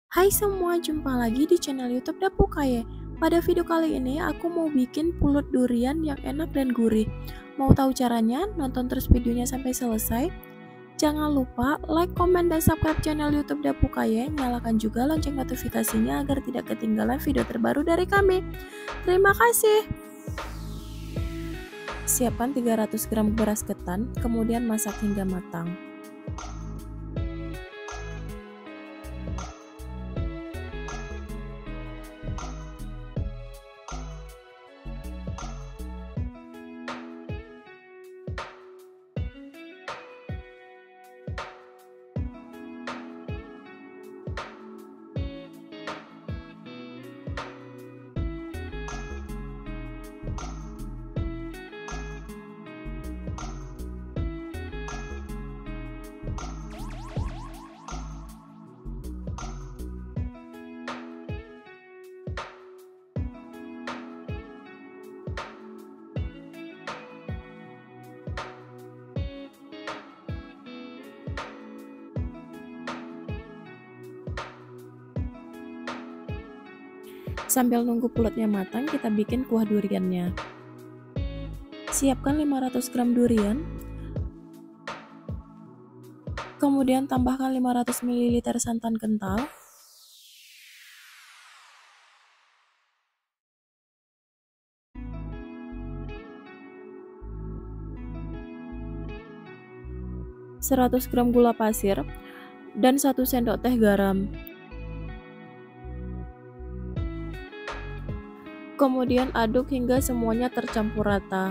Hai semua, jumpa lagi di channel YouTube Dapukaye. Pada video kali ini aku mau bikin pulut durian yang enak dan gurih. Mau tahu caranya? Nonton terus videonya sampai selesai. Jangan lupa like, komen, dan subscribe channel YouTube Dapukaye. Nyalakan juga lonceng notifikasinya agar tidak ketinggalan video terbaru dari kami. Terima kasih. Siapkan 300 gram beras ketan, kemudian masak hingga matang. Sambil nunggu pulutnya matang, kita bikin kuah duriannya. Siapkan 500 gram durian, kemudian tambahkan 500 ml santan kental, (100 gram gula pasir, dan 1 sendok teh garam. Kemudian aduk hingga semuanya tercampur rata.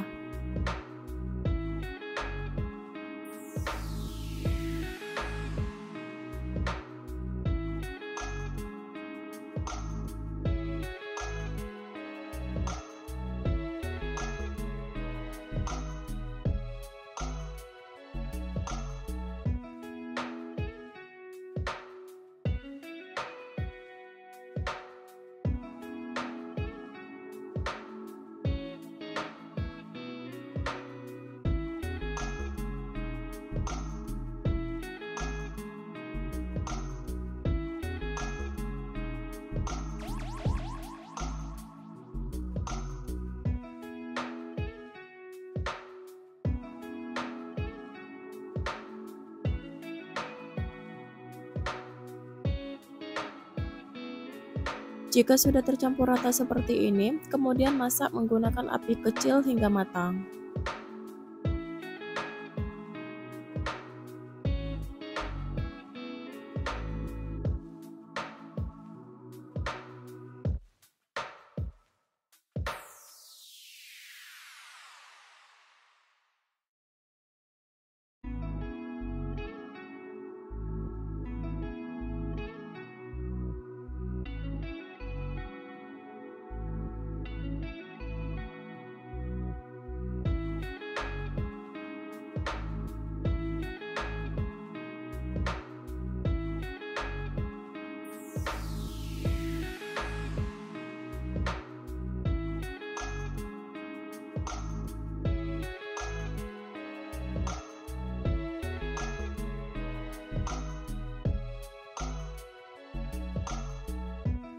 Jika sudah tercampur rata seperti ini, kemudian masak menggunakan api kecil hingga matang.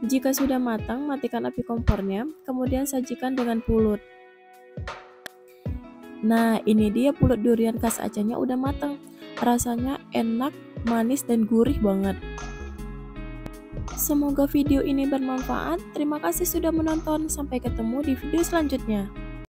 Jika sudah matang, matikan api kompornya, kemudian sajikan dengan pulut. Nah, ini dia pulut durian khas Acehnya udah matang. Rasanya enak, manis, dan gurih banget. Semoga video ini bermanfaat. Terima kasih sudah menonton. Sampai ketemu di video selanjutnya.